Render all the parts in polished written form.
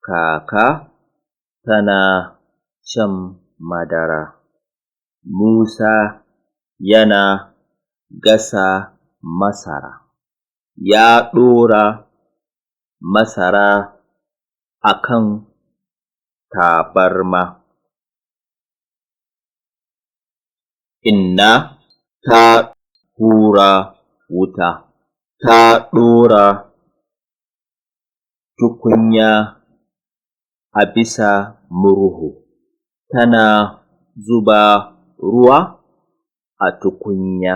Kaka tana shan madara. Musa yana gasa masara. Ya ɗora masara a kan tabarma. Inna ta hura wuta, ta ɗora tukunya a bisa murhu, tana zuba ruwa a tukunya.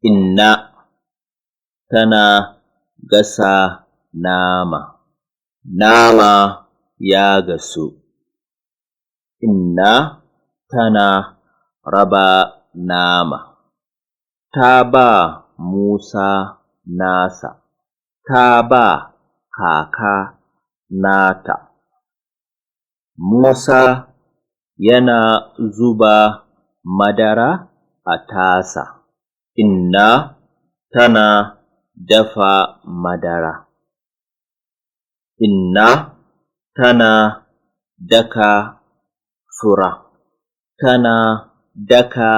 Inna tana gasa nama. Nama ya gasu. Inna tana raba nama. Ta ba Musa nasa, ta ba kaka nata. Musa yana zuba madara a tasa. Inna tana dafa madara. Inna tana daka fura, tana daka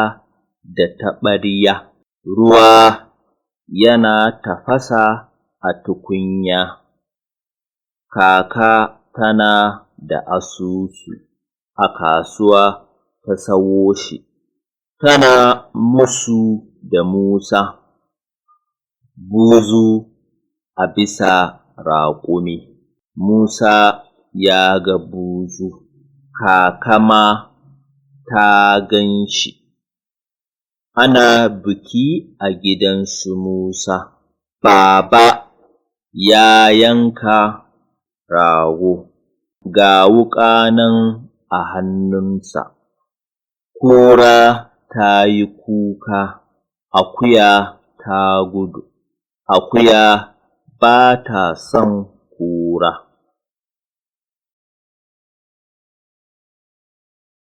da taɓarya. Ruwa yana tafasa a tukunya. Kaka tana da asusu a kasuwa ta sawo shi, tana musu da Musa. Buzu a bisa raƙumi. Musa ya ga buzu, kaka ma ta gan shi. Ana biki a gidan su Musa. Baba ya yanka rago, ga wuƙa nan a hannunsa. Kura ta yi kuka, akuya ta gudu. Akuya ba ta son kura.